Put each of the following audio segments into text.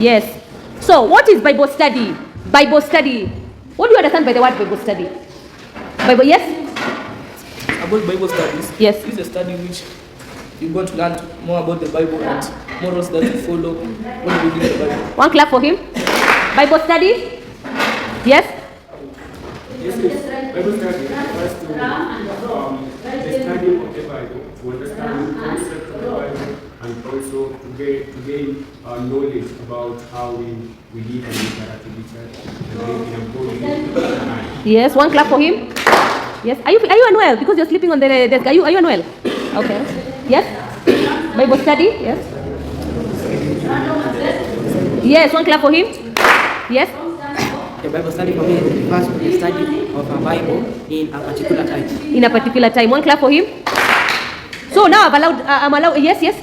Yes. So, what is Bible study? Bible study. What do you understand by the word Bible study? Bible, yes? About Bible studies. Yes. It's a study which you're going to learn more about the Bible and morals that you follow when you read the Bible. One clap for him. Bible study. Yes? Yes, Bible study refers to the study of the Bible, to understand the concept of the Bible, and also to gain knowledge about how we live and interact with each other and live in a godly manner. Yes, one clap for him. Yes. Are you unwell? Because you're sleeping on the desk. Are you unwell? Okay. Yes? Bible study? Yes. Yes, one clap for him. Yes? The Bible study for me refers to the study of a Bible in a particular time. In a particular time. One clap for him. So now I'm allowed. Yes, yes.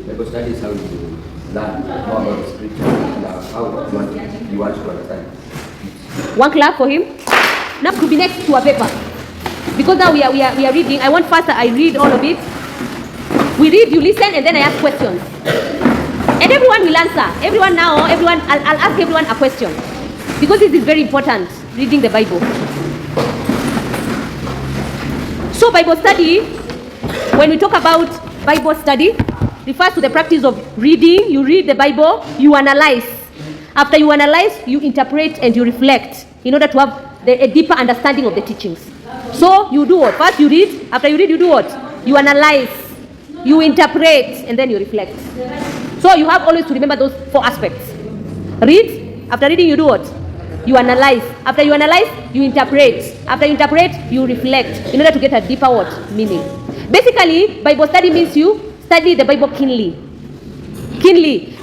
Bible study is how you learn more about the scripture and how you want to understand. One clap for him. Now to be next to a paper. Because now we are reading. I want first I read all of it. We read, you listen, and then I ask questions. And everyone will answer. I'll ask everyone a question. Because this is very important, reading the Bible. So Bible study, when we talk about Bible study, refers to the practice of reading. You read the Bible, you analyze. After you analyze, you interpret and you reflect in order to have a deeper understanding of the teachings. So you do what? First you read. After you read, you do what? You analyze, you interpret, and then you reflect. So you have always to remember those 4 aspects. Read. After reading, you do what? You analyze. After you analyze, you interpret. After you interpret, you reflect in order to get a deeper what? Meaning. Basically, Bible study means you study the Bible keenly.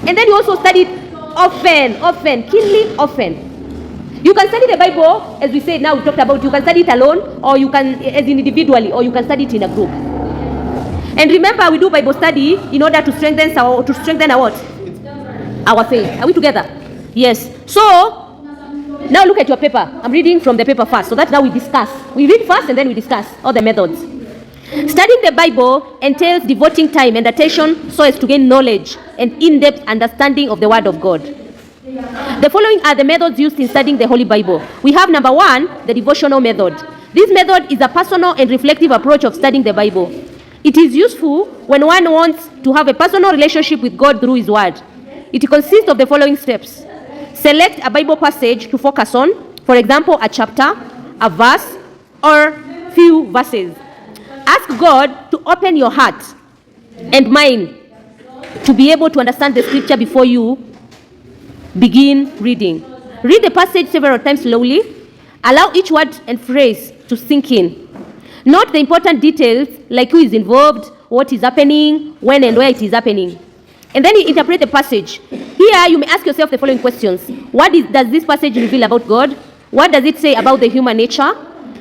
And then you also study it often. Keenly, often. You can study the Bible, as we said now, we talked about, you can study it alone, or you can, as individually, or you can study it in a group. And remember, we do Bible study in order to strengthen our what? Our faith. Are we together? Yes. So, now look at your paper. I'm reading from the paper first, so that now we discuss. We read first and then we discuss all the methods. Studying the Bible entails devoting time and attention so as to gain knowledge and in-depth understanding of the Word of God. The following are the methods used in studying the Holy Bible. We have number 1, the devotional method. This method is a personal and reflective approach of studying the Bible. It is useful when one wants to have a personal relationship with God through His Word. It consists of the following steps. Select a Bible passage to focus on, for example, a chapter, a verse, or few verses. Ask God to open your heart and mind to be able to understand the scripture before you begin reading. Read the passage several times slowly. Allow each word and phrase to sink in. Note the important details like who is involved, what is happening, when and where it is happening. And then you interpret the passage. Here you may ask yourself the following questions. Does this passage reveal about God? What does it say about the human nature?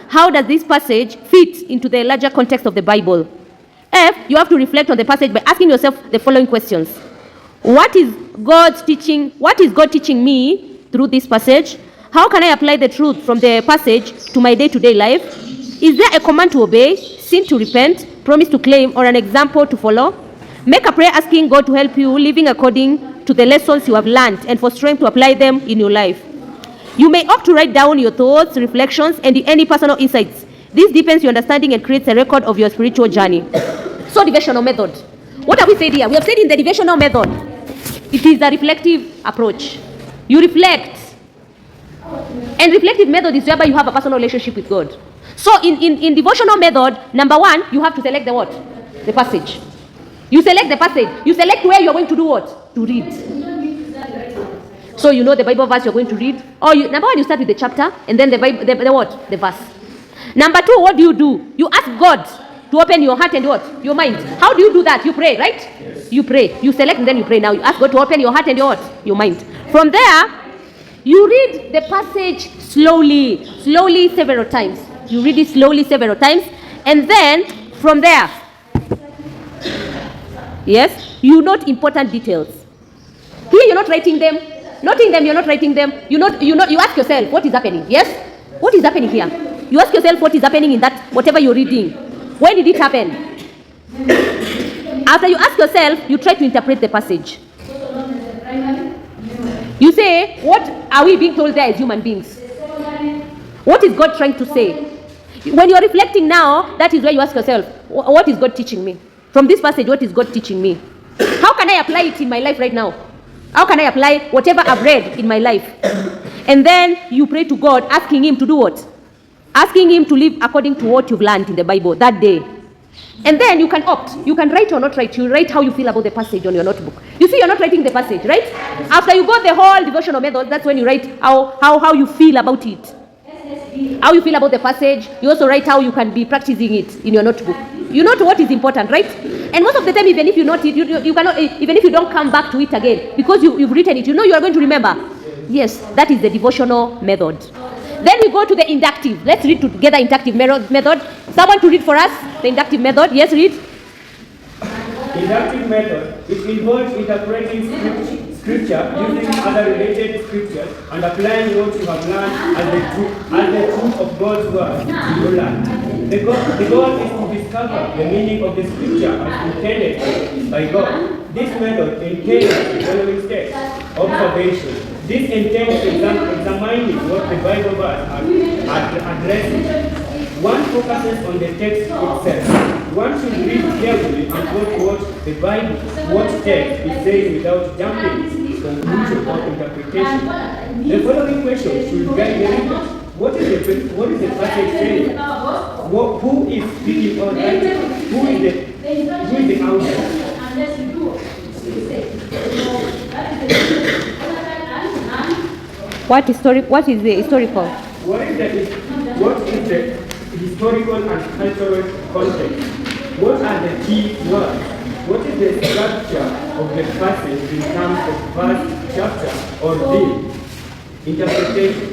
How does this passage fit into the larger context of the Bible? F, you have to reflect on the passage by asking yourself the following questions. What is God teaching me through this passage? How can I apply the truth from the passage to my day-to-day life? Is there a command to obey, sin to repent, promise to claim, or an example to follow? Make a prayer asking God to help you living according to the lessons you have learned and for strength to apply them in your life. You may opt to write down your thoughts, reflections, and any personal insights. This deepens your understanding and creates a record of your spiritual journey. So, devotional method. What have we said here? We have said in the devotional method, it is a reflective approach. You reflect. And reflective method is whereby you have a personal relationship with God. So, in devotional method, number 1, you have to select the what? The passage. You select the passage. You select where you're going to do what? To read. So you know the Bible verse you're going to read. Or number 1, you start with the chapter, and then the what? The verse. Number 2, what do? You ask God to open your heart and what? Your mind. How do you do that? You pray, right? Yes. You pray. You select and then you pray. Now you ask God to open your heart and your what? Your mind. From there, you read the passage slowly several times. You read it slowly several times, and then from there, yes, you note important details. Here you're not writing them. Noting them, you're not writing them. You ask yourself, what is happening? Yes? What is happening here? You ask yourself what is happening in that, whatever you're reading. When did it happen? After you ask yourself, you try to interpret the passage. You say, what are we being told there as human beings? What is God trying to say? When you're reflecting now, that is where you ask yourself, what is God teaching me? From this passage, what is God teaching me? How can I apply it in my life right now? How can I apply whatever I've read in my life? And then you pray to God, asking Him to do what? Asking Him to live according to what you've learned in the Bible that day. And then you can opt. You can write or not write. You write how you feel about the passage on your notebook. You see, you're not writing the passage, right? After you got the whole devotional method, that's when you write how you feel about it. How you feel about the passage. You also write how you can be practicing it in your notebook. You note what is important, right? And most of the time, even if you note it, you cannot, even if you don't come back to it again, because you've written it, you know you are going to remember. Yes, that is the devotional method. Then we go to the inductive. Let's read together inductive method. Someone to read for us the inductive method. Yes, read. Inductive method, it involves interpreting scripture using other related scriptures and applying what you have learned as the truth of God's word to your life. The goal is to discover the meaning of the scripture as intended by God. This method entails the following steps. Observation. This entails examining what the Bible verse addresses. One focuses on the text itself. One should read carefully and quote what text is saying without jumping to conclusion or interpretation. The following question should guide the reader. What is the passage saying? Who is speaking or writing? Who is the author? What is the historical? What is the historical and cultural context? What are the key words? What is the structure of the passage in terms of verse, chapter, or theme? Interpretation.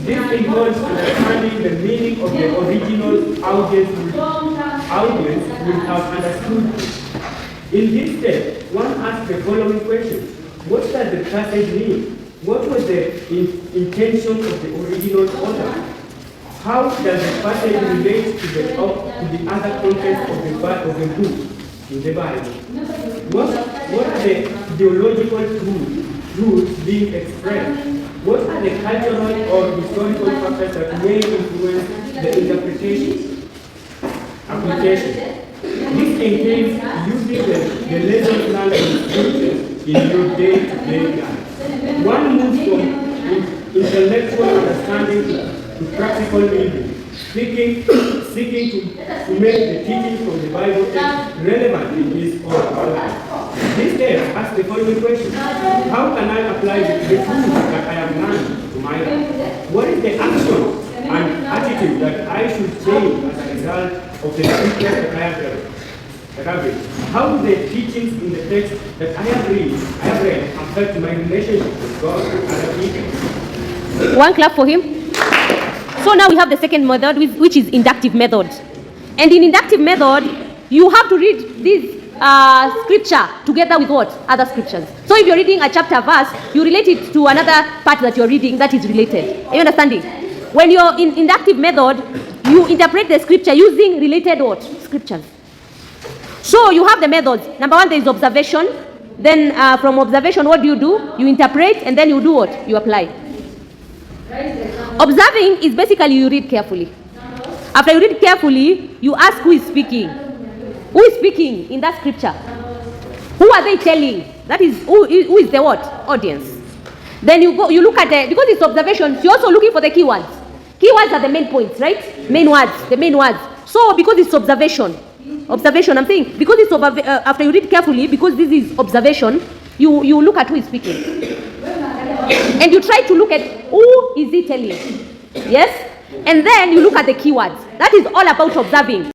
This involves understanding the meaning of the original audience will have understood. In this step, one asks the following question. What does the passage mean? What was the intention of the original author? How does the passage relate to the other contents of the book in the Bible? What are the theological truths being expressed? What are the cultural or historical factors that may influence the interpretation? Application. This entails using the lessons learned in scriptures in your day-to-day life. One moves from intellectual understanding to practical living, seeking to make the teaching from the Bible relevant in his or her life. This step asks the following question. How can I apply the truth that I have learned to my life? What is the action and attitude that I should change as a result of the scriptures that I have read? How do the teachings in the text that I have read affect my relationship with God and other people? One clap for him. So now we have the second method, which is inductive method. And in inductive method, you have to read this scripture together with what? Other scriptures. So if you're reading a chapter verse, you relate it to another part that you're reading that is related. Are you understanding? When you're in inductive method, you interpret the scripture using related what? Scriptures. So you have the methods. Number one, there is observation. Then from observation, what do? You interpret, and then you do what? You apply. Observing is basically you read carefully. After you read carefully, you ask who is speaking. Who is speaking in that scripture? Who are they telling? That is, who is the what? Audience. Then you look at because it's observation, you're also looking for the keywords. Keywords are the main points, right? Main words, the main words. So because it's observation, I'm saying, because it's after you read carefully, because this is observation, you look at who is speaking. And you try to look at who is he telling. Yes? And then you look at the keywords. That is all about observing.